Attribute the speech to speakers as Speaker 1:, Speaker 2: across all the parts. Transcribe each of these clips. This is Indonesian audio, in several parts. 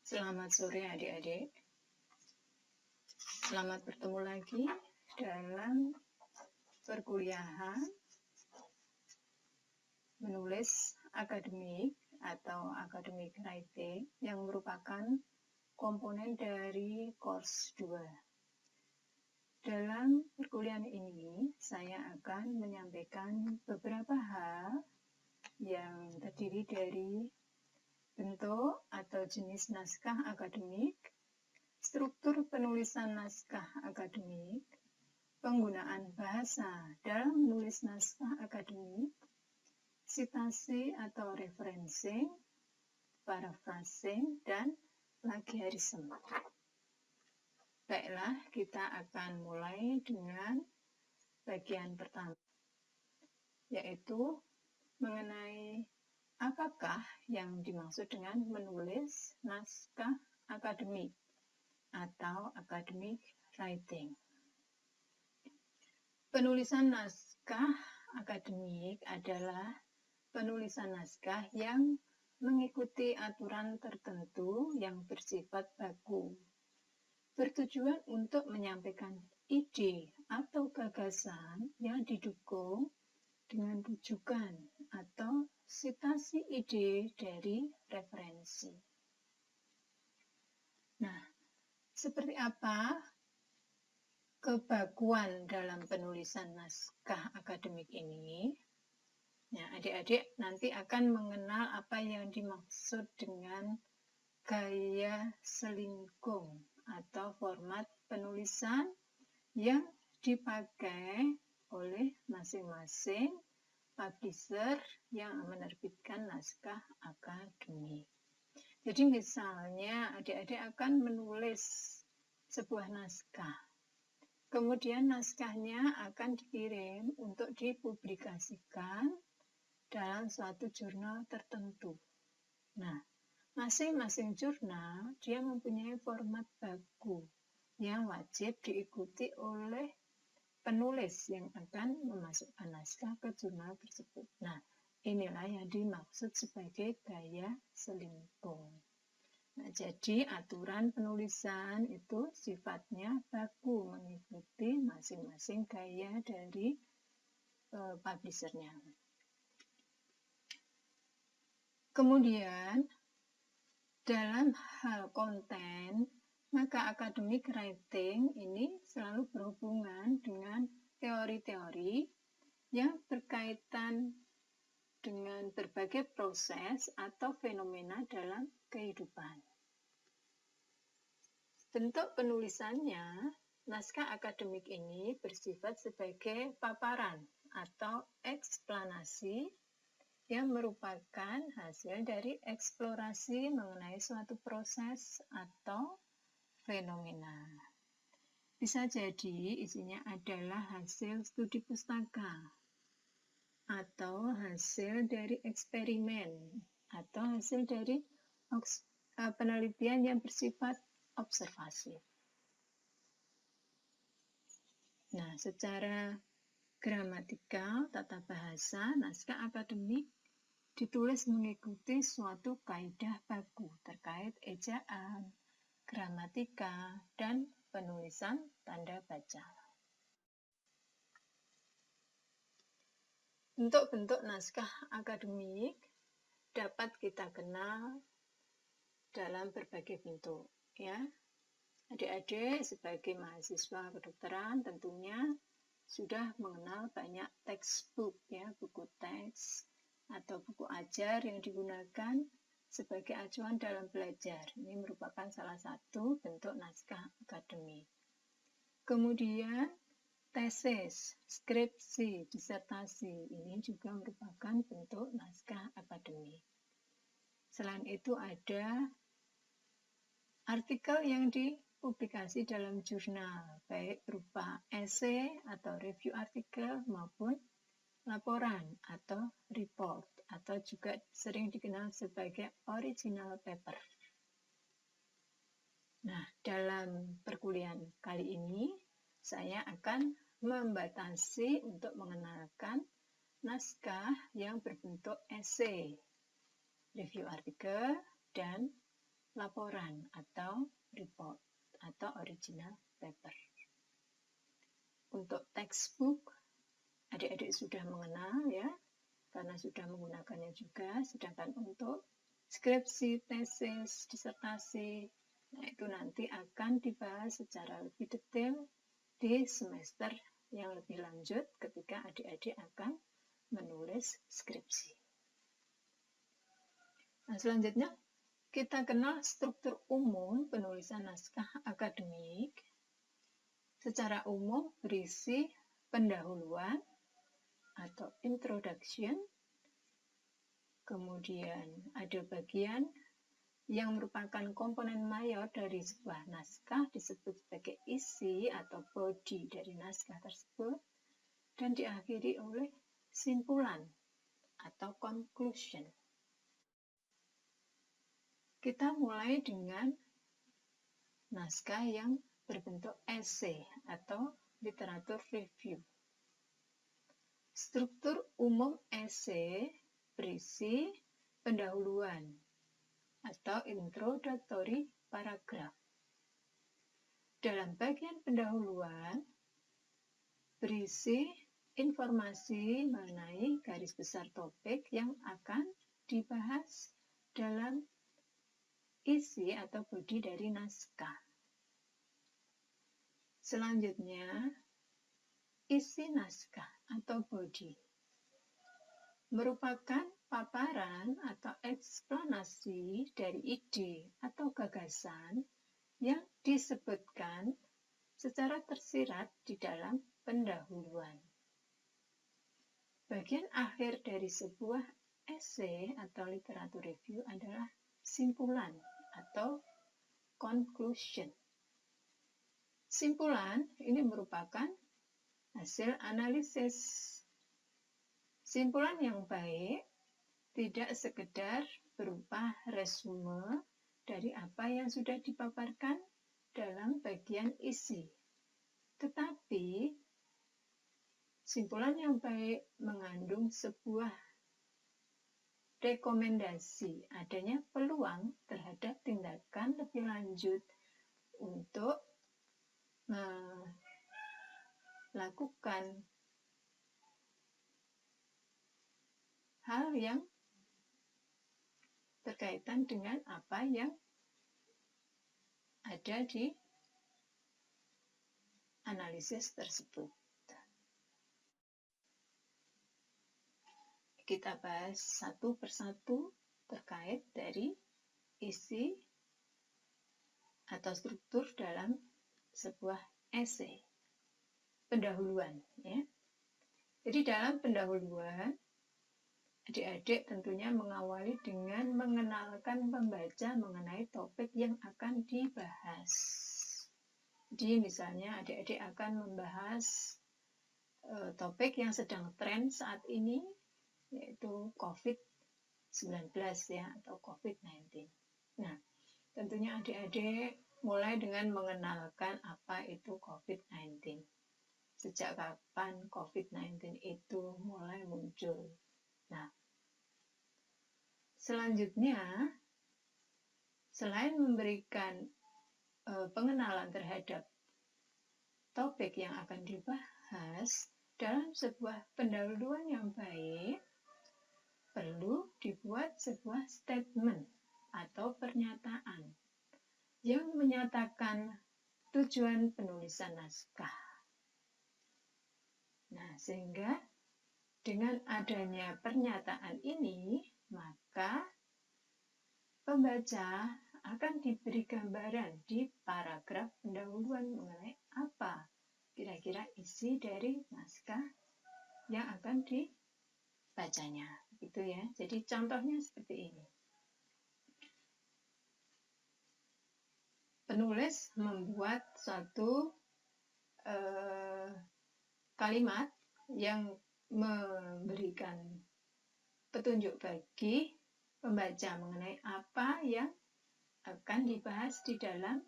Speaker 1: Selamat sore adik-adik. Selamat bertemu lagi dalam perkuliahan menulis akademik atau academic writing yang merupakan komponen dari course 2. Dalam perkuliahan ini, saya akan menyampaikan beberapa hal yang terdiri dari bentuk atau jenis naskah akademik, struktur penulisan naskah akademik, penggunaan bahasa dalam menulis naskah akademik, sitasi atau referencing, paraphrasing, dan plagiarisme. Baiklah, kita akan mulai dengan bagian pertama, yaitu mengenai apakah yang dimaksud dengan menulis naskah akademik atau academic writing. Penulisan naskah akademik adalah penulisan naskah yang mengikuti aturan tertentu yang bersifat baku, bertujuan untuk menyampaikan ide atau gagasan yang didukung dengan rujukan atau sitasi ide dari referensi. Nah, seperti apa kebakuan dalam penulisan naskah akademik ini? Ya, adik-adik nanti akan mengenal apa yang dimaksud dengan gaya selingkung atau format penulisan yang dipakai oleh masing-masing publisher yang menerbitkan naskah akademik. Jadi misalnya adik-adik akan menulis sebuah naskah. Kemudian naskahnya akan dikirim untuk dipublikasikan dalam suatu jurnal tertentu. Nah, masing-masing jurnal dia mempunyai format baku yang wajib diikuti oleh penulis yang akan memasukkan naskah ke jurnal tersebut. Nah, inilah yang dimaksud sebagai gaya selingkung. Nah, jadi aturan penulisan itu sifatnya baku mengikuti masing-masing gaya dari publishernya. Kemudian, dalam hal konten, maka academic writing ini selalu berhubungan dengan teori-teori yang berkaitan dengan berbagai proses atau fenomena dalam kehidupan. Bentuk penulisannya, naskah akademik ini bersifat sebagai paparan atau eksplanasi yang merupakan hasil dari eksplorasi mengenai suatu proses atau fenomena. Bisa jadi isinya adalah hasil studi pustaka, atau hasil dari eksperimen, atau hasil dari penelitian yang bersifat observasi. Nah, secara gramatikal, tata bahasa, naskah akademik ditulis mengikuti suatu kaidah baku terkait ejaan, gramatika, dan penulisan tanda baca. Bentuk-bentuk naskah akademik dapat kita kenal dalam berbagai bentuk, ya. Adik-adik sebagai mahasiswa kedokteran tentunya sudah mengenal banyak textbook, ya, buku teks atau buku ajar yang digunakan sebagai acuan dalam belajar. Ini merupakan salah satu bentuk naskah akademik. Kemudian tesis, skripsi, disertasi, ini juga merupakan bentuk naskah akademik. Selain itu ada artikel yang dipublikasi dalam jurnal, baik berupa esai atau review artikel maupun laporan atau report, atau juga sering dikenal sebagai original paper. Nah, dalam perkuliahan kali ini, saya akan membatasi untuk mengenalkan naskah yang berbentuk esai, review artikel, dan laporan atau report atau original paper. Untuk textbook, adik-adik sudah mengenal ya, karena sudah menggunakannya juga. Sedangkan untuk skripsi, tesis, disertasi, nah itu nanti akan dibahas secara lebih detail di semester yang lebih lanjut ketika adik-adik akan menulis skripsi. Nah, selanjutnya kita kenal struktur umum penulisan naskah akademik. Secara umum berisi pendahuluan atau introduction, kemudian ada bagian yang merupakan komponen mayor dari sebuah naskah disebut sebagai isi atau body dari naskah tersebut, dan diakhiri oleh simpulan atau conclusion. Kita mulai dengan naskah yang berbentuk esai atau literatur review. Struktur umum esai berisi pendahuluan atau introductory paragraph. Dalam bagian pendahuluan berisi informasi mengenai garis besar topik yang akan dibahas dalam isi atau body dari naskah. Selanjutnya, isi naskah atau body merupakan paparan atau eksplanasi dari ide atau gagasan yang disebutkan secara tersirat di dalam pendahuluan. Bagian akhir dari sebuah esai atau literatur review adalah simpulan atau conclusion. Simpulan ini merupakan hasil analisis. Simpulan yang baik tidak sekedar berupa resume dari apa yang sudah dipaparkan dalam bagian isi, tetapi simpulan yang baik mengandung sebuah rekomendasi adanya peluang terhadap tindakan lebih lanjut untuk melakukan hal yang berkaitan dengan apa yang ada di analisis tersebut. Kita bahas satu persatu terkait dari isi atau struktur dalam sebuah esai. Pendahuluan, ya. Jadi dalam pendahuluan, adik-adik tentunya mengawali dengan mengenalkan pembaca mengenai topik yang akan dibahas. Jadi misalnya adik-adik akan membahas topik yang sedang tren saat ini, yaitu COVID-19 ya, atau COVID-19. Nah, tentunya adik-adik mulai dengan mengenalkan apa itu COVID-19. Sejak kapan COVID-19 itu mulai muncul. Nah, selanjutnya, selain memberikan pengenalan terhadap topik yang akan dibahas, dalam sebuah pendahuluan yang baik, perlu dibuat sebuah statement atau pernyataan yang menyatakan tujuan penulisan naskah. Nah, sehingga dengan adanya pernyataan ini, maka pembaca akan diberi gambaran di paragraf pendahuluan mengenai apa kira-kira isi dari naskah yang akan dibacanya. Gitu ya. Jadi contohnya seperti ini. Penulis membuat suatu kalimat yang memberikan petunjuk bagi pembaca mengenai apa yang akan dibahas di dalam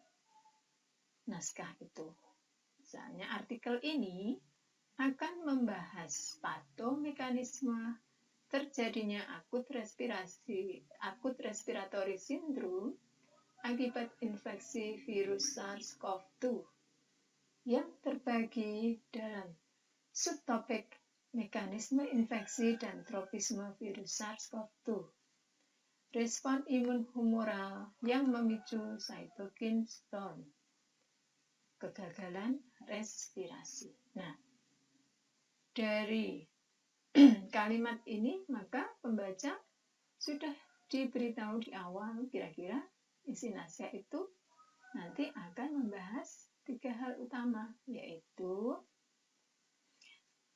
Speaker 1: naskah itu. Misalnya artikel ini akan membahas patomekanisme terjadinya akut respiratory syndrome akibat infeksi virus SARS-CoV-2 yang terbagi dalam subtopik mekanisme infeksi dan tropisme virus SARS-CoV-2, respon imun humoral yang memicu cytokine storm, kegagalan respirasi. Nah, dari kalimat ini maka pembaca sudah diberitahu di awal kira-kira isi naskah itu nanti akan membahas 3 hal utama, yaitu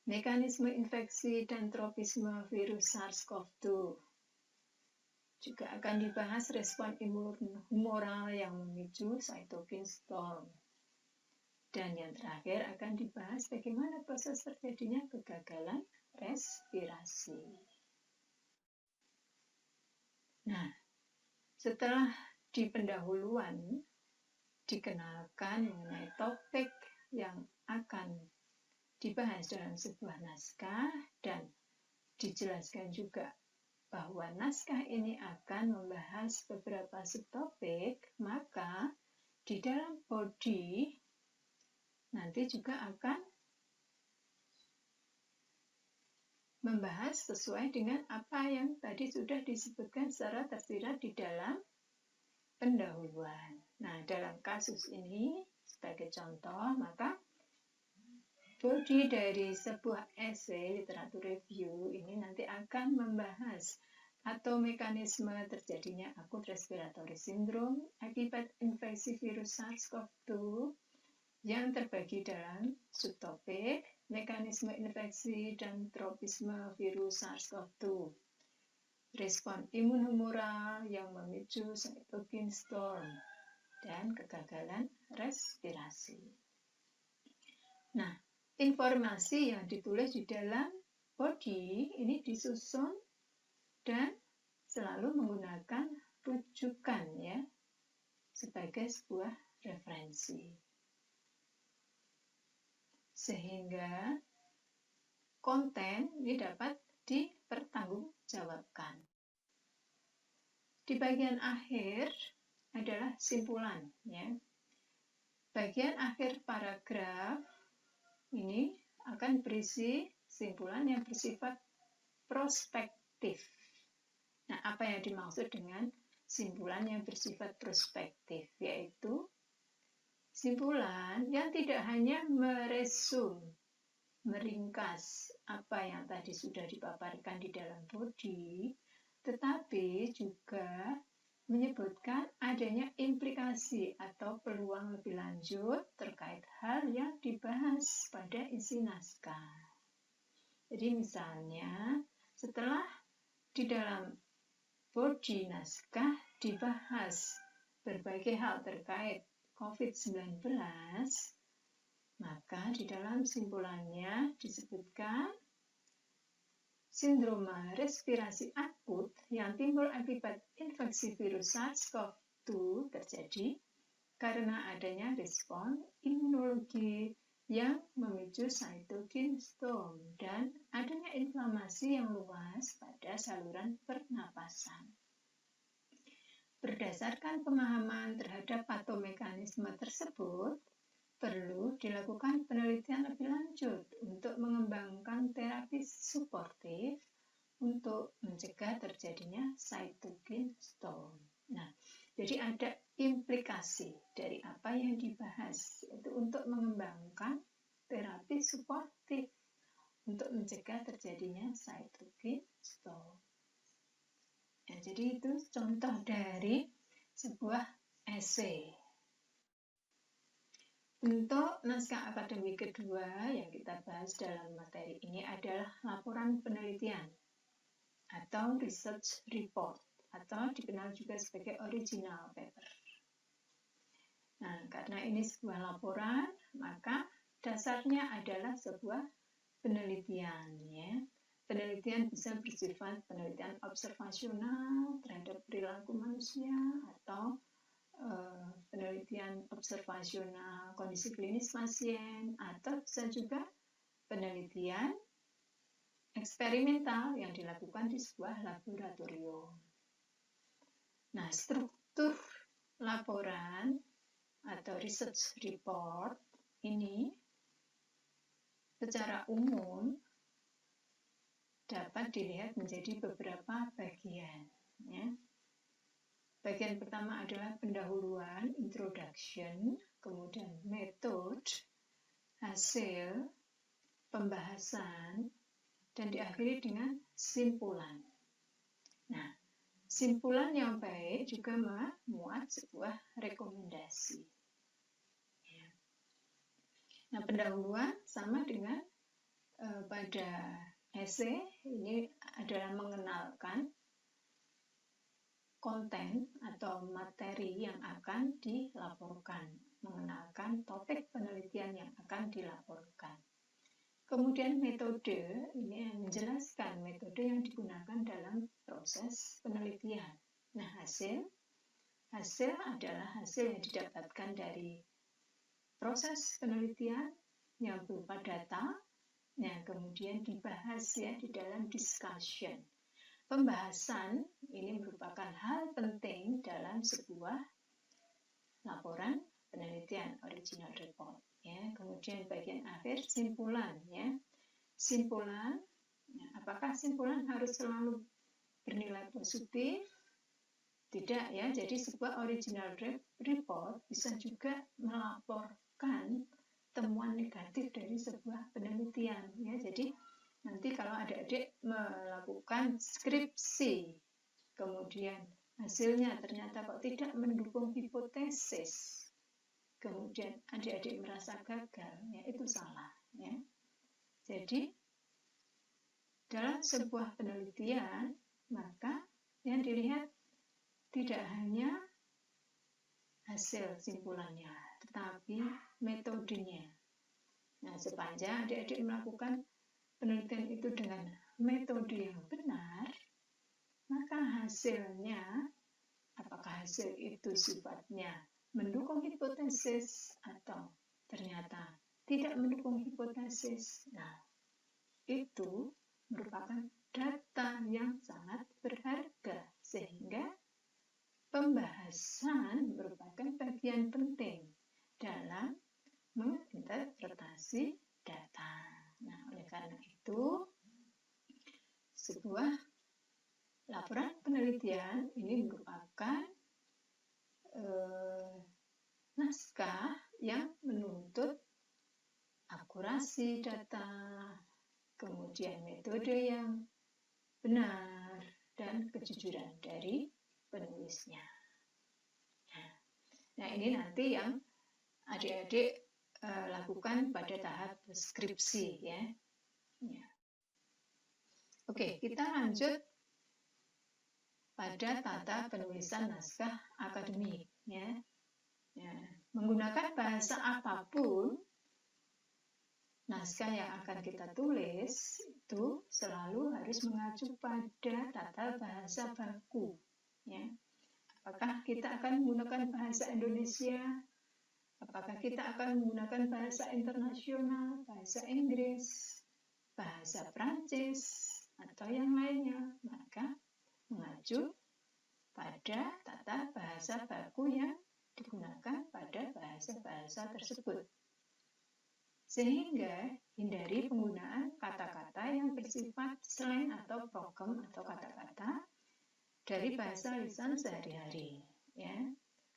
Speaker 1: mekanisme infeksi dan tropisme virus SARS-CoV-2. Juga akan dibahas respon imun humoral yang memicu cytokine storm. Dan yang terakhir akan dibahas bagaimana proses terjadinya kegagalan respirasi. Nah, setelah di pendahuluan dikenalkan mengenai topik yang akan dibahas dalam sebuah naskah dan dijelaskan juga bahwa naskah ini akan membahas beberapa subtopik, maka di dalam body nanti juga akan membahas sesuai dengan apa yang tadi sudah disebutkan secara tersirat di dalam pendahuluan. Nah, dalam kasus ini, sebagai contoh, maka body dari sebuah esai literatur review ini nanti akan membahas atau mekanisme terjadinya akut respiratory syndrome akibat infeksi virus SARS-CoV-2 yang terbagi dalam subtopik mekanisme infeksi dan tropisme virus SARS-CoV-2, respon imun humoral yang memicu cytokine storm, dan kegagalan respirasi. Nah, informasi yang ditulis di dalam body ini disusun dan selalu menggunakan rujukan ya sebagai sebuah referensi. Sehingga konten ini dapat dipertanggungjawabkan. Di bagian akhir adalah simpulan ya. Bagian akhir paragraf ini akan berisi simpulan yang bersifat prospektif. Nah, apa yang dimaksud dengan simpulan yang bersifat prospektif? Yaitu simpulan yang tidak hanya meresum, meringkas apa yang tadi sudah dipaparkan di dalam body, tetapi juga menyebutkan adanya implikasi atau peluang lebih lanjut terkait hal yang dibahas pada isi naskah. Jadi misalnya, setelah di dalam body naskah dibahas berbagai hal terkait COVID-19, maka di dalam simpulannya disebutkan sindroma respirasi akut yang timbul akibat infeksi virus SARS-CoV-2 terjadi karena adanya respon imunologi yang memicu cytokine storm dan adanya inflamasi yang luas pada saluran pernapasan. Berdasarkan pemahaman terhadap patomekanisme tersebut, perlu dilakukan penelitian lebih lanjut untuk mengembangkan terapi suportif untuk mencegah terjadinya cytokine storm. Nah, jadi ada implikasi dari apa yang dibahas, yaitu untuk mengembangkan terapi suportif untuk mencegah terjadinya cytokine storm. Ya, jadi itu contoh dari sebuah esai. Untuk naskah akademik kedua yang kita bahas dalam materi ini adalah laporan penelitian atau research report atau dikenal juga sebagai original paper. Nah, karena ini sebuah laporan, maka dasarnya adalah sebuah penelitian ya. Penelitian bisa bersifat penelitian observasional terhadap perilaku manusia atau penelitian observasional kondisi klinis pasien, atau bisa juga penelitian eksperimental yang dilakukan di sebuah laboratorium. Nah, struktur laporan atau research report ini secara umum dapat dilihat menjadi beberapa bagian. Ya. Bagian pertama adalah pendahuluan, introduction, kemudian metode, hasil, pembahasan, dan diakhiri dengan simpulan. Nah, simpulan yang baik juga memuat sebuah rekomendasi. Ya. Nah, pendahuluan sama dengan pada esai ini adalah mengenalkan konten atau materi yang akan dilaporkan, mengenalkan topik penelitian yang akan dilaporkan. Kemudian metode ini menjelaskan metode yang digunakan dalam proses penelitian. Nah, hasil adalah hasil yang didapatkan dari proses penelitian yang berupa data, yang kemudian dibahas ya di dalam discussion. Pembahasan ini merupakan hal penting dalam sebuah laporan penelitian original report. Ya, kemudian bagian akhir simpulan. Ya, simpulan. Ya, apakah simpulan harus selalu bernilai positif? Tidak ya. Jadi sebuah original report bisa juga melaporkan temuan negatif dari sebuah penelitian. Ya, jadi nanti kalau adik-adik melakukan skripsi, kemudian hasilnya ternyata kok tidak mendukung hipotesis, kemudian adik-adik merasa gagal, ya itu salah. Ya. Jadi dalam sebuah penelitian, maka yang dilihat tidak hanya hasil simpulannya, tetapi metodenya. Nah, sepanjang adik-adik melakukan penelitian itu dengan metode yang benar, maka hasilnya, apakah hasil itu sifatnya mendukung hipotesis atau ternyata tidak mendukung hipotesis. Nah, itu merupakan data yang sangat berharga, sehingga pembahasan merupakan bagian penting dalam menginterpretasi data. Nah, oleh karena itu, sebuah laporan penelitian ini merupakan naskah yang menuntut akurasi data, kemudian metode yang benar, dan kejujuran dari penulisnya. Nah, ini nanti yang adik-adik lakukan pada tahap skripsi ya. Oke, kita lanjut pada tata penulisan naskah akademik ya. Menggunakan bahasa apapun, naskah yang akan kita tulis itu selalu harus mengacu pada tata bahasa baku ya. Apakah kita akan menggunakan bahasa Indonesia, apakah kita akan menggunakan bahasa internasional, bahasa Inggris, bahasa Prancis, atau yang lainnya, maka mengacu pada tata bahasa baku yang digunakan pada bahasa-bahasa tersebut. Sehingga hindari penggunaan kata-kata yang bersifat slang atau prokem atau kata-kata dari bahasa lisan sehari-hari. Ya.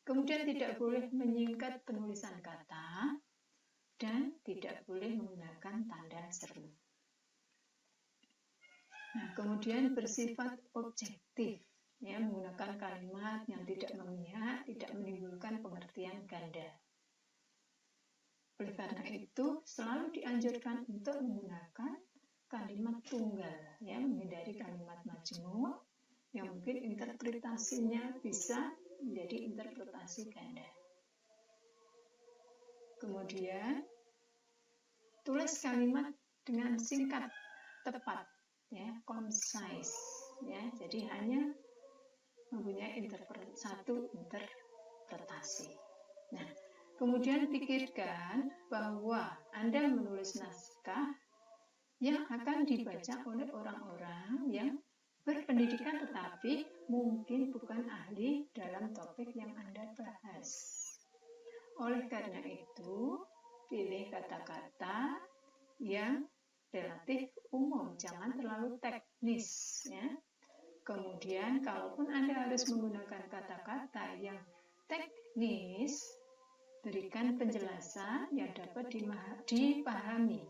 Speaker 1: Kemudian tidak boleh menyingkat penulisan kata dan tidak boleh menggunakan tanda seru. Nah, kemudian bersifat objektif. Ya, menggunakan kalimat yang tidak memihak, tidak menimbulkan pengertian ganda. Oleh karena itu, selalu dianjurkan untuk menggunakan kalimat tunggal, ya, menghindari kalimat majmuk yang mungkin interpretasinya bisa menjadi interpretasi ganda. Kemudian, tulis kalimat dengan singkat, tepat, ya, concise, ya, jadi hanya mempunyai satu interpretasi. Nah, kemudian pikirkan bahwa Anda menulis naskah yang akan dibaca oleh orang-orang yang berpendidikan tetapi mungkin bukan ahli dalam topik yang Anda bahas. Oleh karena itu, pilih kata-kata yang relatif umum, jangan terlalu teknis ya. Kemudian kalaupun Anda harus menggunakan kata-kata yang teknis, berikan penjelasan yang dapat dipahami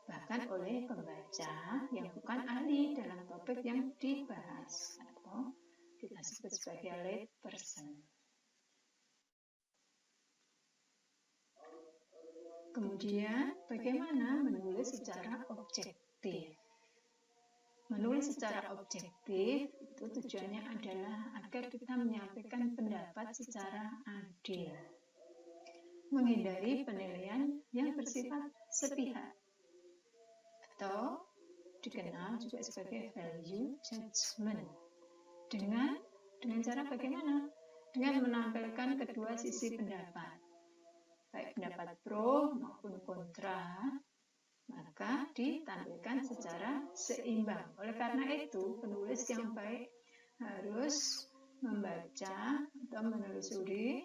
Speaker 1: bahkan oleh pembaca yang bukan ahli dalam topik yang dibahas atau kita sebut sebagai lay person. Kemudian bagaimana menulis secara objektif? Menulis secara objektif itu tujuannya adalah agar kita menyampaikan pendapat secara adil, menghindari penilaian yang bersifat sepihak atau dikenal juga sebagai value judgment. Dengan cara bagaimana? Dengan menampilkan kedua sisi pendapat, baik pendapat pro maupun kontra, maka ditampilkan secara seimbang. Oleh karena itu, penulis yang baik harus membaca atau menelusuri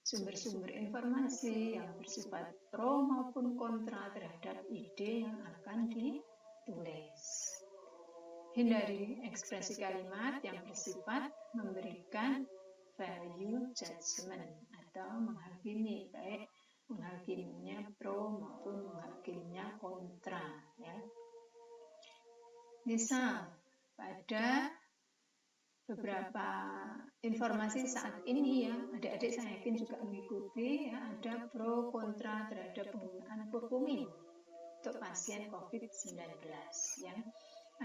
Speaker 1: sumber-sumber informasi yang bersifat pro maupun kontra terhadap ide yang akan ditulis. Hindari ekspresi kalimat yang bersifat memberikan value judgment atau menghakimi, baik menghakiminya pro maupun menghakiminya kontra ya. Misal pada beberapa informasi saat ini ya, adik-adik saya yakin juga mengikuti ya, ada pro kontra terhadap penggunaan kurkumin untuk pasien COVID-19 ya.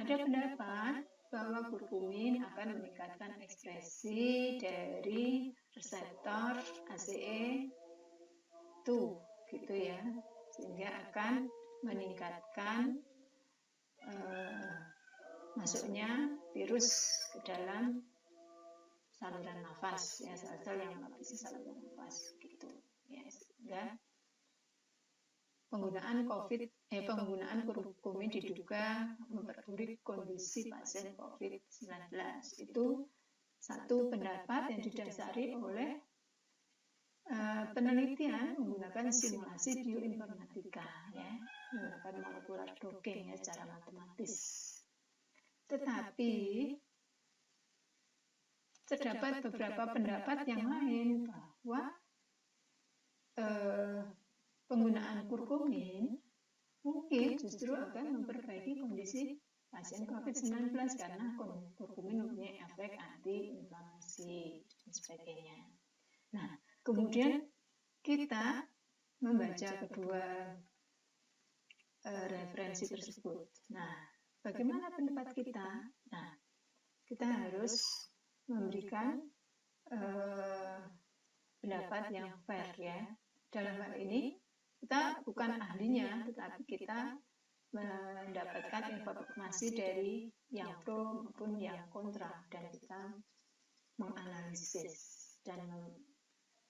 Speaker 1: Ada pendapat bahwa kurkumin akan meningkatkan ekspresi dari reseptor ACE2 gitu ya, sehingga akan meningkatkan masuknya virus ke dalam saluran nafas ya, sel-sel yang melapisi saluran nafas gitu ya, sehingga penggunaan kurkumin diduga memperburuk kondisi pasien COVID-19. Itu satu pendapat yang didasari oleh penelitian menggunakan simulasi bioinformatika ya, menggunakan molekular docking ya, secara matematis. Tetapi terdapat beberapa pendapat yang lain bahwa penggunaan kurkumin mungkin justru akan memperbaiki kondisi pasien COVID-19 karena kurkumin mempunyai efek anti-inflamasi dan sebagainya. Nah, kemudian kita membaca kedua referensi tersebut. Nah, bagaimana pendapat kita? Nah, kita harus memberikan pendapat yang fair ya. Dalam hal ini kita bukan ahlinya, tetapi kita mendapatkan informasi dari yang pro maupun yang kontra dan kita menganalisis, dan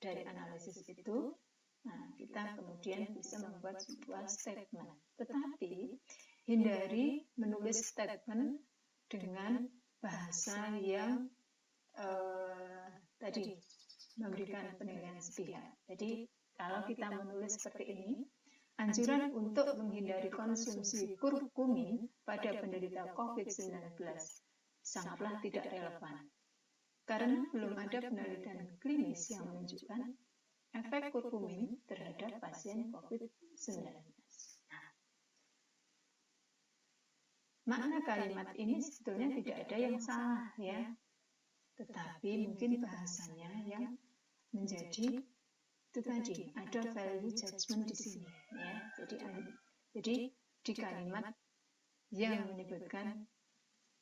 Speaker 1: dari analisis itu kita kemudian bisa membuat sebuah statement. Tetapi hindari menulis statement dengan bahasa yang tadi memberikan penilaian sepihak. Jadi kalau kita menulis seperti ini, anjuran untuk menghindari konsumsi kurkumin pada penderita COVID-19 sangatlah tidak relevan, karena belum ada penelitian klinis yang menunjukkan efek kurkumin terhadap pasien COVID-19. Nah, makna kalimat ini sebetulnya tidak ada yang salah ya, tetapi mungkin bahasanya yang menjadi itu tadi, ada value judgment di sini ya. Jadi di kalimat yang menyebutkan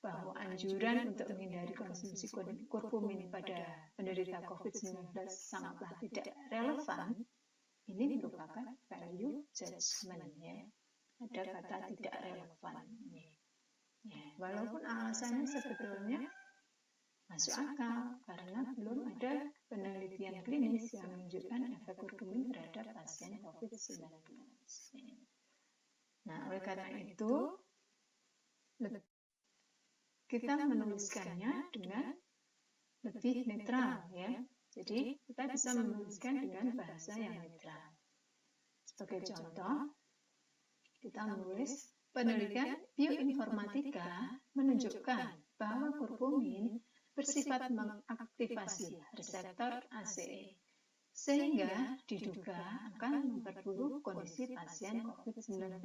Speaker 1: bahwa anjuran untuk menghindari konsumsi kurkumin pada penderita COVID-19 sangatlah tidak relevan, ini merupakan value judgment ya. Ada kata tidak relevan ini. Ya, walaupun alasannya sebetulnya masuk akal karena belum ada penelitian klinis yang menunjukkan efek kurkumin terhadap pasien COVID-19. Nah, oleh karena itu kita menuliskannya dengan lebih netral ya. Jadi kita bisa menuliskan dengan bahasa yang netral. Sebagai contoh, kita menulis penelitian bioinformatika menunjukkan bahwa kurkumin bersifat mengaktifasi reseptor ACE, sehingga diduga akan memperburuk kondisi pasien COVID-19.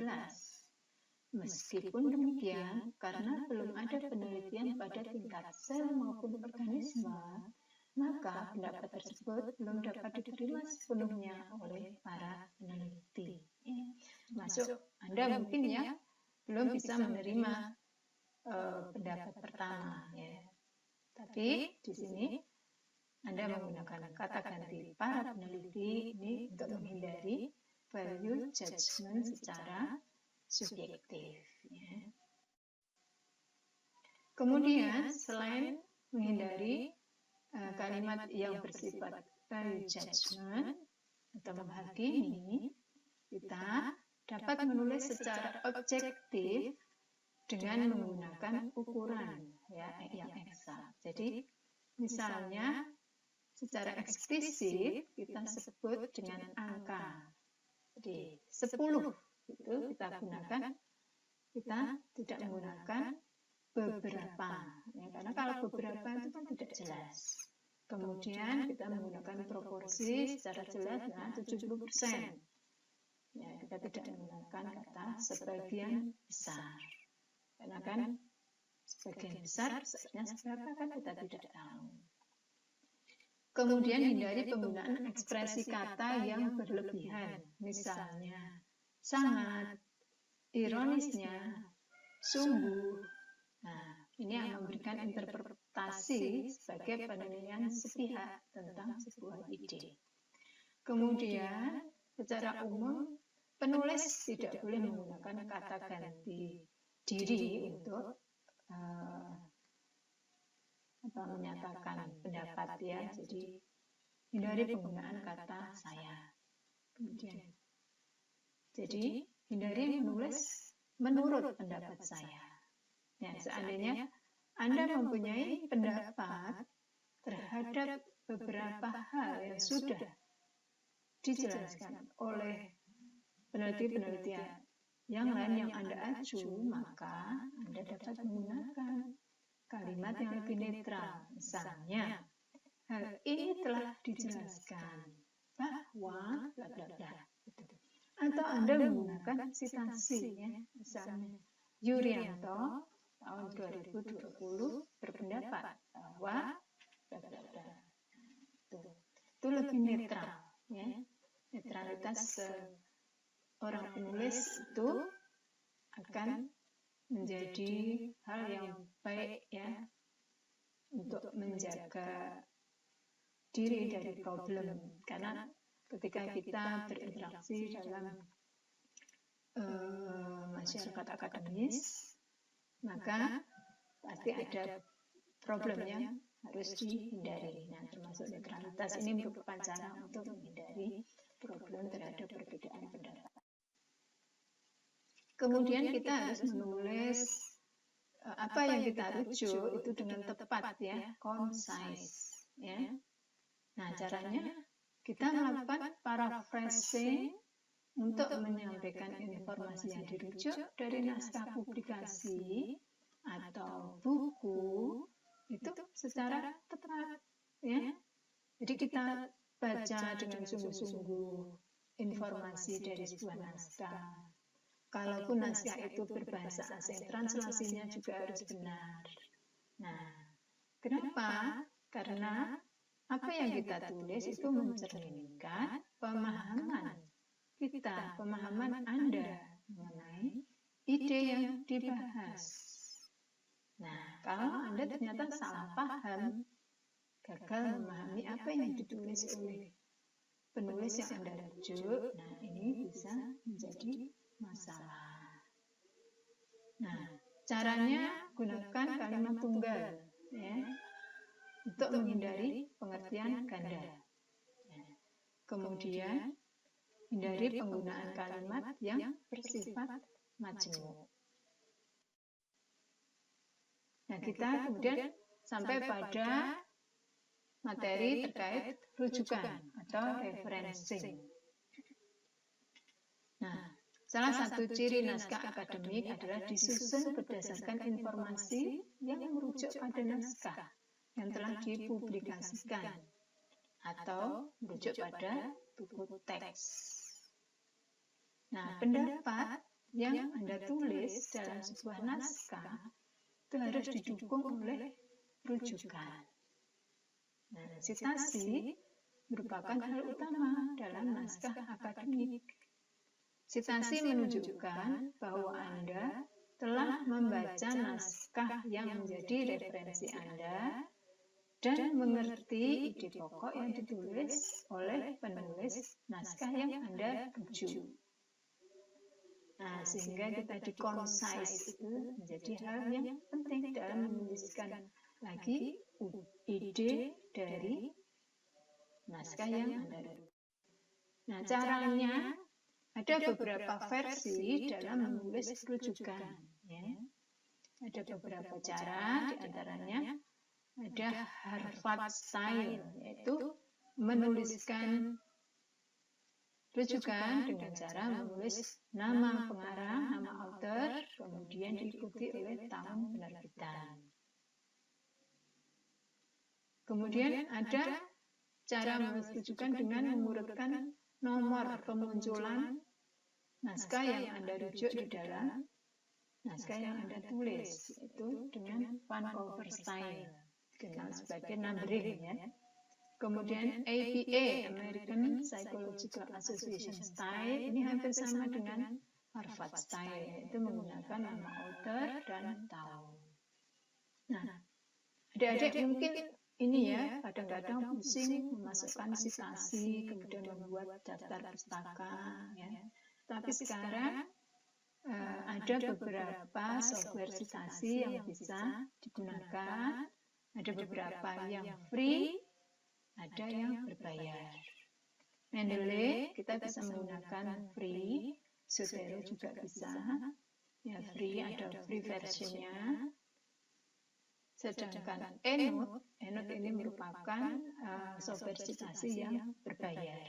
Speaker 1: Meskipun demikian, karena belum ada penelitian pada tingkat sel maupun organisme, maka pendapat tersebut belum dapat diterima sepenuhnya oleh para peneliti. Masuk Anda mungkin ya belum bisa menerima pendapat pertama ya. Tapi di sini Anda menggunakan kata ganti para peneliti ini untuk menghindari value judgment secara subjektif ya. Kemudian selain menghindari kalimat yang bersifat value judgment atau menghakimi, kita dapat menulis secara objektif dengan menggunakan ukuran ya yang eksak. Jadi misalnya secara eksplisit kita sebut dengan angka. Jadi 10 itu kita gunakan, kita tidak menggunakan beberapa ya, karena kalau beberapa itu kan tidak jelas. Kemudian kita menggunakan proporsi secara jelas ya 70%. Ya, kita tidak menggunakan kata sebagian besar. Karena kan sebagian besar besarnya seberapa kan kita tidak tahu. Kemudian hindari penggunaan ekspresi kata yang berlebihan. Misalnya sangat, ironisnya, sungguh. Nah, ini yang memberikan interpretasi sebagai penilaian sepihak tentang sebuah ide. Kemudian, secara umum, penulis tidak boleh menggunakan kata ganti diri untuk menyatakan pendapat ya. Jadi, hindari penggunaan kata saya. Kemudian, jadi hindari menulis menurut pendapat saya. Ya, seandainya Anda mempunyai pendapat terhadap beberapa hal yang sudah dijelaskan oleh peneliti-peneliti yang lain yang Anda acu, maka Anda dapat menggunakan kalimat yang lebih netral. Misalnya, hal ini telah dijelaskan bahwa bla bla bla. Atau Anda menggunakan sitasi ya, misalnya Yuryanto tahun 2020 berpendapat bahwa bla bla bla. Itu lebih netral ya. Netralitas orang penulis itu akan menjadi hal yang baik ya untuk menjaga diri dari problem, karena ketika kita berinteraksi dalam masyarakat akademis, maka pasti ada problem yang harus dihindari. Nah, termasuk netralitas ini merupakan cara untuk menghindari problem terhadap perbedaan pendapat. Kemudian kita harus menulis apa yang kita rujuk itu dengan tepat ya, concise ya. Nah, caranya kita melakukan paraphrasing untuk menyampaikan informasi yang dirujuk dari naskah publikasi atau buku itu secara tepat ya. Jadi kita baca dengan sungguh-sungguh informasi dari sebuah naskah. Kalaupun naskah itu berbahasa asing, translasinya juga harus benar. Nah, kenapa? Karena apa yang kita tulis itu mencerminkan pemahaman kita, pemahaman Anda mengenai ide yang dibahas. Nah, kalau Anda ternyata salah paham, gagal memahami apa yang ditulis oleh penulis yang Anda rujuk, nah ini bisa menjadi masalah. Nah, caranya gunakan kalimat tunggal ya, untuk menghindari pengertian ganda. Kemudian hindari penggunaan kalimat yang bersifat majemuk. Nah, kita kemudian sampai pada materi terkait rujukan atau referencing. Nah, salah satu ciri naskah akademik adalah disusun berdasarkan informasi yang merujuk pada naskah yang telah dipublikasikan atau merujuk pada buku teks. Nah, pendapat yang Anda tulis dalam sebuah naskah itu harus didukung oleh rujukan. Nah, sitasi merupakan hal utama dalam naskah akademik. Sitasi menunjukkan bahwa Anda telah membaca naskah yang menjadi referensi Anda dan mengerti ide pokok yang ditulis oleh penulis naskah yang Anda rujuk. Nah, sehingga kita concise itu menjadi hal yang penting dalam menuliskan lagi ide dari naskah yang Anda rujuk. Nah, caranya ada beberapa versi dalam menulis rujukan. Ya. Ada beberapa cara, diantaranya ada Harvard Style, yaitu menuliskan rujukan dengan cara menulis nama pengarang, nama author, kemudian diikuti oleh tahun penerbitan. Kemudian ada cara menulis rujukan dengan mengurutkan nomor pemunculan naskah yang Anda rujuk di dalam naskah yang Anda tulis, yaitu dengan Vancouver Style, dikenal sebagai numbering. Ya. Kemudian APA, American Psychological Association Style, ini hampir sama dengan Harvard Style, yaitu menggunakan nama author dan tahun. Nah, adik-adik mungkin ini ya, kadang-kadang pusing memasukkan sitasi, kemudian membuat daftar pustaka. Ya. Tapi sekarang ada beberapa software sitasi yang bisa digunakan, ada beberapa yang free, ada yang berbayar. Mendeley kita bisa menggunakan free, Zotero juga bisa, ya free, ada free versionnya. Sedangkan EndNote ini merupakan software sitasi yang berbayar.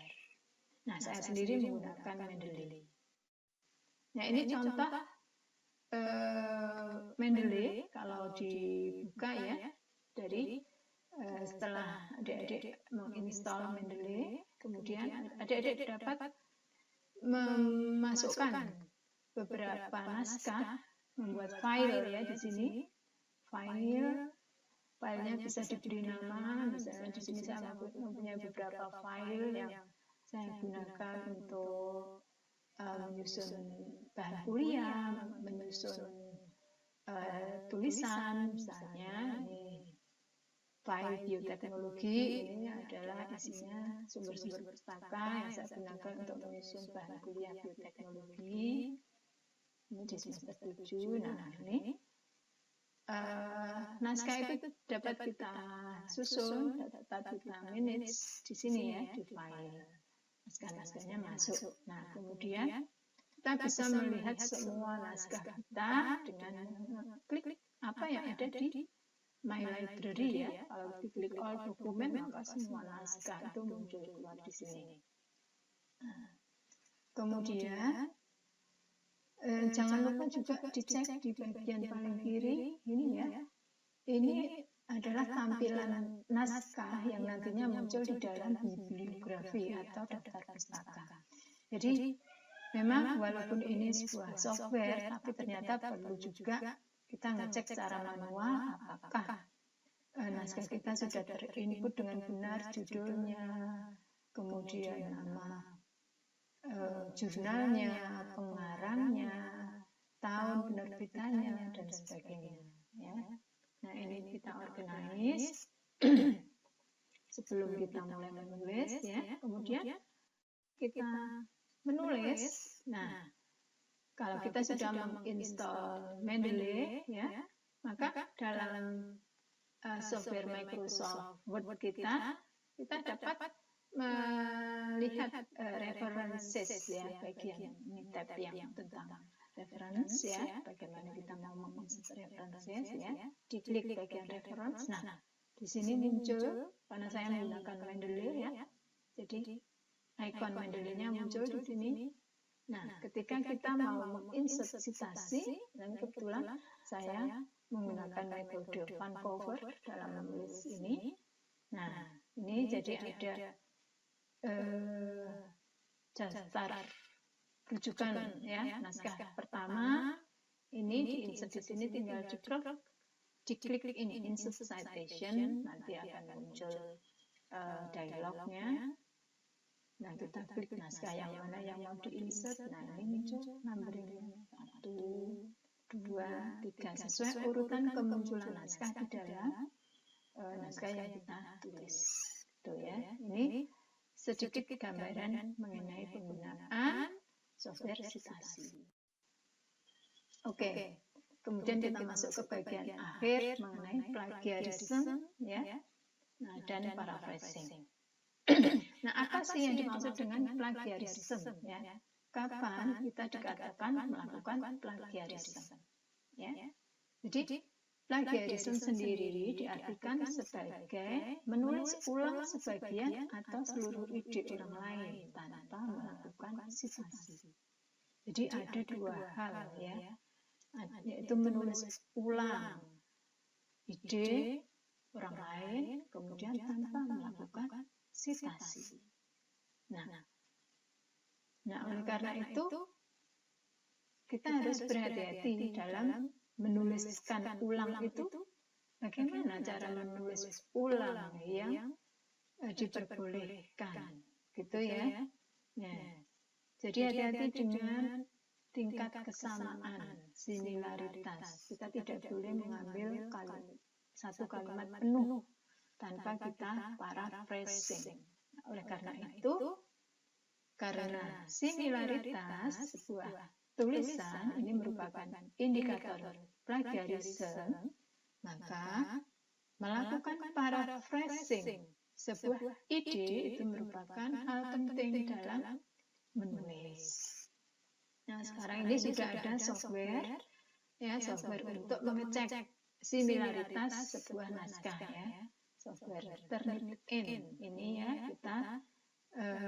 Speaker 1: Nah, saya sendiri menggunakan Mendeley. Nah, ini contoh Mendeley kalau dibuka ya, dari setelah adik-adik menginstal Mendeley, kemudian adik-adik dapat memasukkan beberapa naskah, membuat file ya di sini. Filenya bisa diberi nama, misalnya di sini saya mempunyai beberapa file yang saya gunakan untuk menyusun bahan kuliah, menyusun tulisan, misalnya ini file bioteknologi, ini adalah isinya sumber-sumber pustaka yang saya gunakan untuk menyusun bahan kuliah bioteknologi. Ini di semester 7. Nah, ini naskah itu dapat kita susun, dapat kita manage di sini ya, di file. Naskah-naskahnya masuk. Nah, kemudian kita bisa melihat semua naskah kita dengan klik apa yang ada di My Library ya. Kalau diklik all dokumen, maka semua naskah itu muncul keluar di sini. Nah, kemudian jangan lupa juga dicek di bagian paling kiri ini ya. Ini adalah tampilan naskah yang nantinya muncul di dalam bibliografi atau daftar pustaka. Jadi memang walaupun ini sebuah software, tapi ternyata perlu juga kita ngecek secara manual apakah naskah kita sudah terinput dengan benar judulnya, kemudian nama jurnalnya, pengarangnya, tahun penerbitannya, dan sebagainya. Ya. Nah, ini kita organize sebelum kita mulai menulis, ya. Kemudian kita menulis. Nah, kalau kita sudah menginstal Mendeley, ya, maka dalam software Microsoft Word kita dapat melihat references ya, bagian ini tab yang tentang reference ya, bagaimana kita mau menginsert references ya, diklik bagian reference. Nah, di sini muncul, karena saya menggunakan Mendeley ya, jadi ikon Mendeley-nya muncul di sini. Nah, ketika kita mau menginsert citasi, dan kebetulan saya menggunakan metode Vancouver dalam menulis ini. Nah, ini jadi ada daftar rujukan ya, naskah pertama ini diinsert di sini, tinggal diklik ini insert citation, nanti akan muncul dialognya. Nah, kita klik naskah yang mana yang mau diinsert. Nah, ini muncul numberingnya 1, 2, 3 sesuai urutan kemunculan naskah di dalam naskah yang kita tulis. Tuh ya, ini sedikit gambaran mengenai penggunaan software citasi. Oke, kemudian kita masuk ke bagian akhir mengenai plagiarism ya. Nah, dan paraphrasing. Nah, apa sih yang dimaksud dengan plagiarism ya? Kapan kita dikatakan melakukan plagiarism? Ya. Jadi plagiarism sendiri diartikan sebagai menulis ulang sebagian atau seluruh ide orang lain tanpa melakukan citasi. Jadi ada dua hal ya, yaitu menulis ulang ide orang lain kemudian tanpa melakukan citasi. Nah, oleh karena itu kita harus berhati-hati dalam menuliskan ulang itu. Bagaimana cara menulis ulang yang diperbolehkan, gitu ya. Nah, jadi hati-hati dengan tingkat kesamaan, similaritas. Kita tidak boleh mengambil satu kalimat penuh tanpa kita paraphrasing. Oleh karena itu, karena similaritas sebuah tulisan ini merupakan indikator plagiarism, maka melakukan paraphrasing sebuah ide itu merupakan hal penting dalam menulis. Nah, sekarang ini sudah ada software ya, software untuk mengecek similaritas sebuah naskah ya. Software Turnitin ini ya, kita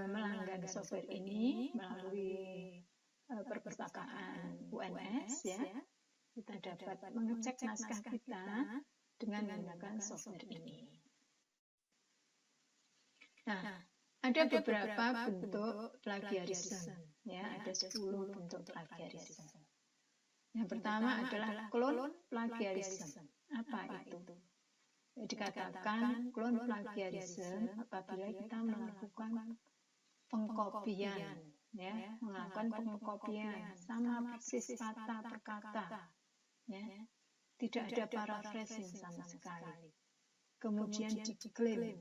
Speaker 1: melanggan software ini melalui perpustakaan UNS ya, kita dapat mengecek naskah kita dengan menggunakan software ini. Nah, ada beberapa bentuk plagiarism ya, ada 10 bentuk plagiarism. Yang pertama adalah clone plagiarism. Apa itu? Dikatakan clone plagiarism apabila kita melakukan pengkopian ya, melakukan pengkopian sama persis kata per kata ya, tidak ada paraphrasing sama sekali, kemudian diklaim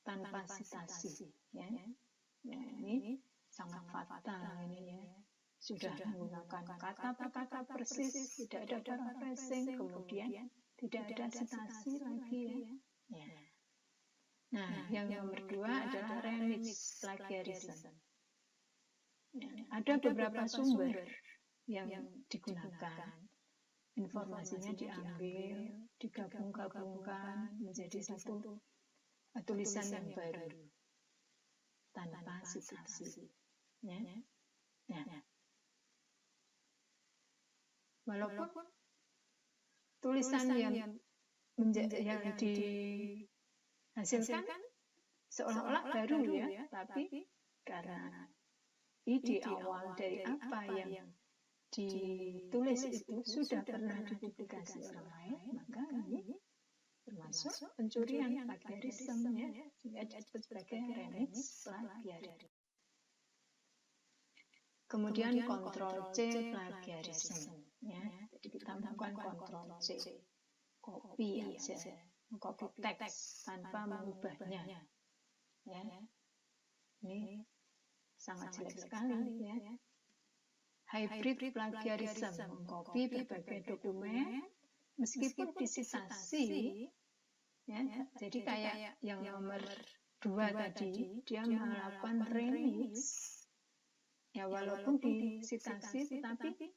Speaker 1: tanpa citasi ya. Nah, ini sangat fatal ini ya, sudah menggunakan kata per kata persis, tidak ada paraphrasing, kemudian tidak ada citasi lagi ya. Nah, yang nomor 2 adalah remix plagiarism. Ada beberapa sumber yang digunakan, informasinya diambil, digabung-gabungkan menjadi satu tulisan yang baru tanpa citasi. Ya. Nah, walaupun tulisan yang dihasilkan seolah-olah baru ya, tapi karena ide awal dari apa yang ditulis itu sudah pernah dipublikasi orang lain, maka ini termasuk pencurian plagiarism ya, sehingga disebut sebagai remix plagiarism. Kemudian Ctrl C plagiarism ya, jadi kita melakukan Ctrl C, copy aja, copy teks tanpa mengubahnya ya. Ini sangat jelek sekali ya. Hybrid plagiarism, mengcopy berbagai dokumen meskipun disitasi ya. Jadi kayak yang nomor 2 tadi, dia melakukan remix ya, walaupun disitasi tetapi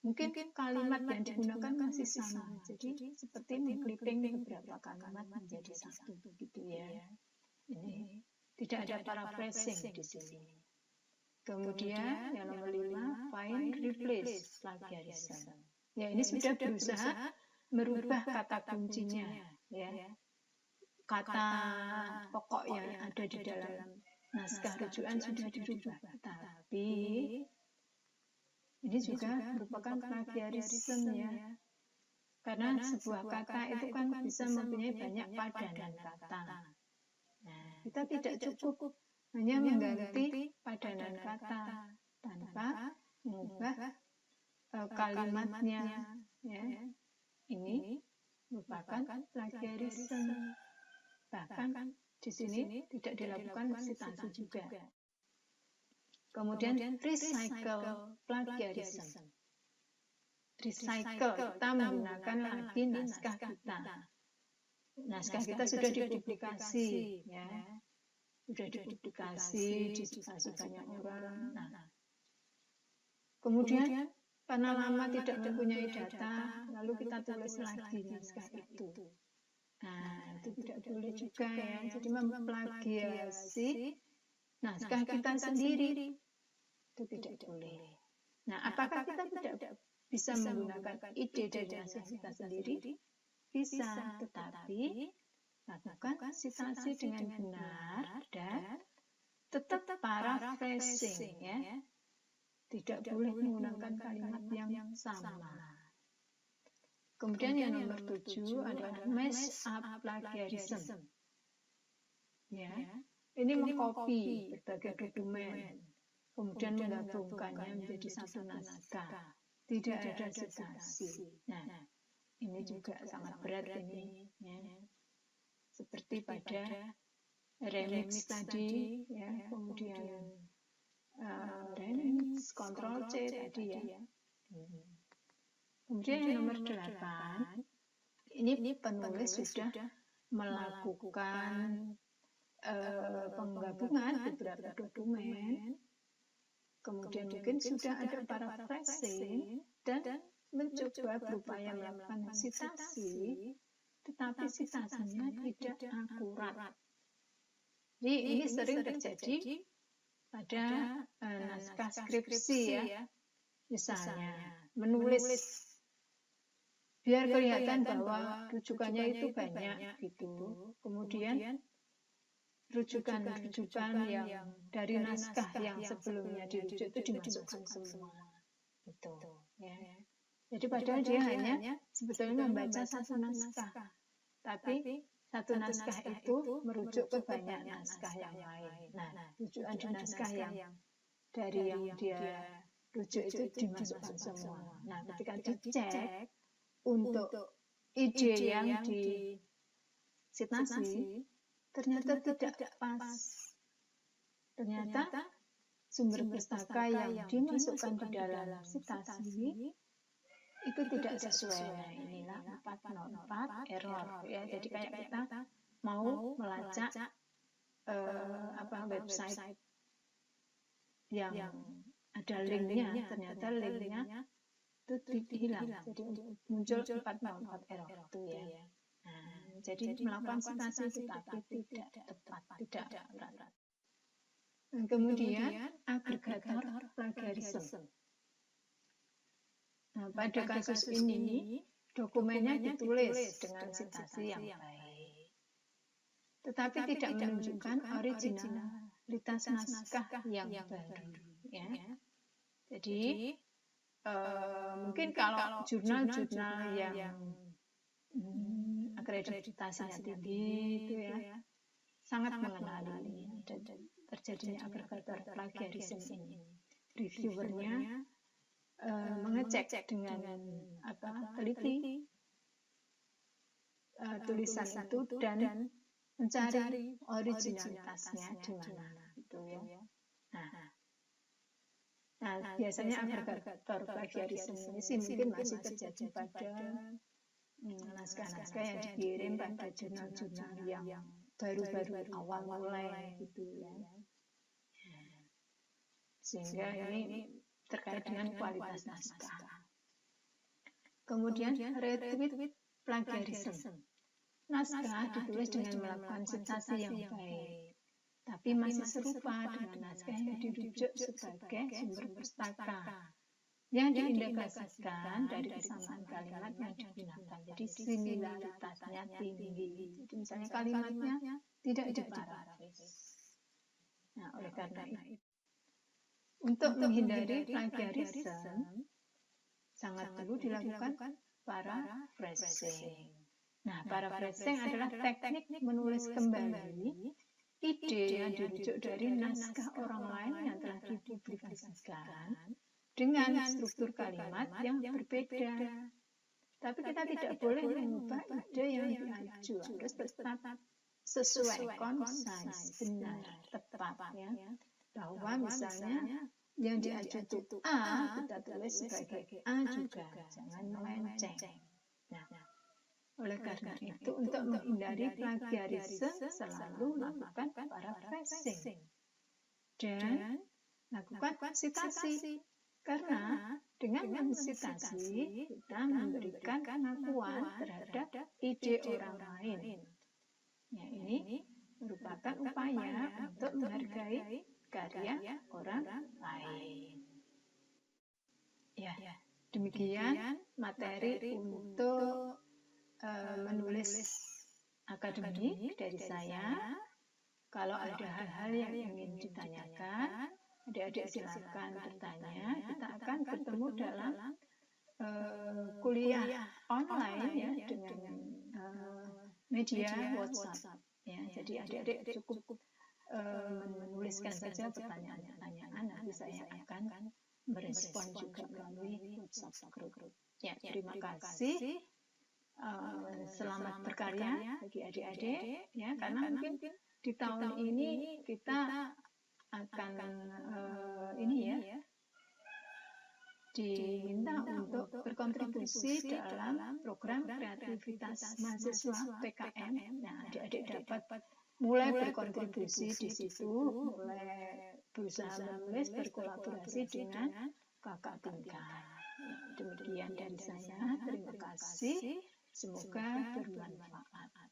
Speaker 1: mungkin kalimat yang digunakan masih sama. Jadi seperti mengclipping beberapa kalimat menjadi satu gitu ya. Ini tidak ada paraphrasing di sini. Kemudian yang nomor 5, find replace plagiarism. Ya, ini sudah berusaha merubah kata kuncinya ya. Kata pokok yang ada di dalam naskah rujukan sudah dirubah, tapi ini juga merupakan plagiarisme ya. Karena sebuah kata itu kan bisa mempunyai banyak padanan kata. Nah, kita tidak cukup hanya mengganti padanan kata tanpa mengubah kalimatnya ya. Ini merupakan plagiarisme. Bahkan di sini tidak dilakukan citasi juga. Kemudian recycle plagiarism. Recycle, kita menggunakan lagi naskah kita. Naskah kita sudah dipublikasi ya. Sudah dipublikasi, disubmisi banyak orang. Nah, kemudian karena lama tidak mempunyai data, lalu kita tulis lagi naskah itu. Nah, itu tidak boleh juga ya. Jadi memplagiasi naskah kita sendiri itu tidak boleh. Nah, apakah kita tidak bisa menggunakan ide dari naskah kita sendiri? Bisa, tetapi lakukan citasi dengan benar dan tetap paraphrasing ya. Tidak boleh menggunakan kalimat yang sama. Kemudian yang nomor 7 adalah mess up plagiarism. Ya, ini mengcopy berbagai dokumen, kemudian menggabungkannya menjadi satu naskah. Tidak ada citasi. Nah, ini juga sangat berat ini. Ya. Seperti pada remix tadi, ya, kemudian remix, Ctrl C tadi ya. Kemudian yang nomor 8, ini penulis sudah melakukan penggabungan beberapa dokumen, kemudian mungkin sudah ada paraphrasing dan mencoba berupaya melakukan citasi, tetapi citasinya tidak akurat. Jadi ini sering terjadi pada naskah skripsi ya, misalnya menulis biar kelihatan bahwa rujukannya itu banyak gitu. Kemudian rujukan-rujukan yang dari naskah yang sebelumnya dirujuk itu dimasukkan semua. Gitu, ya. Jadi padahal dia hanya sebetulnya membaca satu naskah, tapi satu naskah itu merujuk ke banyak naskah yang lain. Nah, rujukan di naskah yang dari yang dia rujuk itu dimasukkan semua. Nah, ketika dicek untuk ide yang disitasi, ternyata tidak pas. Ternyata sumber pustaka yang dimasukkan di dalam citasi itu tidak sesuai. Nah, inilah 404 error ya. Jadi kayak kita mau melacak website yang ada linknya, ternyata linknya itu hilang. Jadi muncul 404 error itu ya. Nah, jadi melakukan citasi tetapi tidak tepat, tidak akurat. Kemudian agregator plagiarism. Nah, pada kasus ini dokumennya ditulis dengan citasi yang baik, tetapi tidak menunjukkan originalitas naskah yang baru. Ya. Jadi mungkin kalau jurnal-jurnal yang akreditasinya tinggi itu ya sangat mengenali ini dan terjadinya agregator plagiarism ini. Reviewernya mengecek dengan teliti tulisan itu dan mencari originalitasnya di mana gitu ya. Nah, biasanya agregator plagiarism ini sih mungkin masih terjadi pada naskah-naskah yang dikirim pada jurnal-jurnal yang baru-baru awal mulai gitu ya. Sehingga ini terkait dengan kualitas naskah. Kemudian retweet plagiarism. Naskah ditulis dengan melakukan citasi yang baik, tapi masih serupa dengan naskah yang dirujuk sebagai sumber pustaka yang diindikasikan dari kesamaan kalimat yang digunakan. Jadi similaritasnya tinggi. Jadi misalnya kalimatnya tidak diparafrase. Nah, oleh karena itu, untuk menghindari plagiarisme sangat perlu dilakukan paraphrasing. Nah, paraphrasing adalah teknik menulis kembali ide yang dirujuk dari naskah orang lain yang telah dipublikasikan dengan struktur kalimat yang berbeda. Tapi kita tidak boleh mengubah ide yang diaju, harus tetap sesuai, konsis, benar, tepat, ya. Bahwa misalnya yang diaju itu A, kita tulis sebagai A juga, jangan melenceng. Nah, oleh karena itu, untuk menghindari plagiarisme selalu lakukan paraphrasing dan lakukan citasi. Karena dengan mensitasi kita memberikan pengakuan terhadap ide orang lain. Ya, ini merupakan upaya untuk menghargai karya orang lain. Ya, demikian materi untuk menulis akademik dari saya. Kalau ada hal-hal yang ingin ditanyakan, adik-adik silakan bertanya. Kita akan bertemu dalam kuliah online ya dengan media WhatsApp. Ya, jadi adik-adik cukup menuliskan saja pertanyaan-pertanyaan. Nanti saya akan merespon juga melalui WhatsApp group. Ya, terima kasih. Selamat berkarya bagi adik-adik ya, karena mungkin di tahun ini kita akan diminta untuk berkontribusi dalam program kreativitas mahasiswa PKM. Nah, adik-adik dapat mulai berkontribusi di situ, mulai berusaha menulis, berkolaborasi dengan kakak tingkat. Demikian dari saya, terima kasih. Semoga bermanfaat.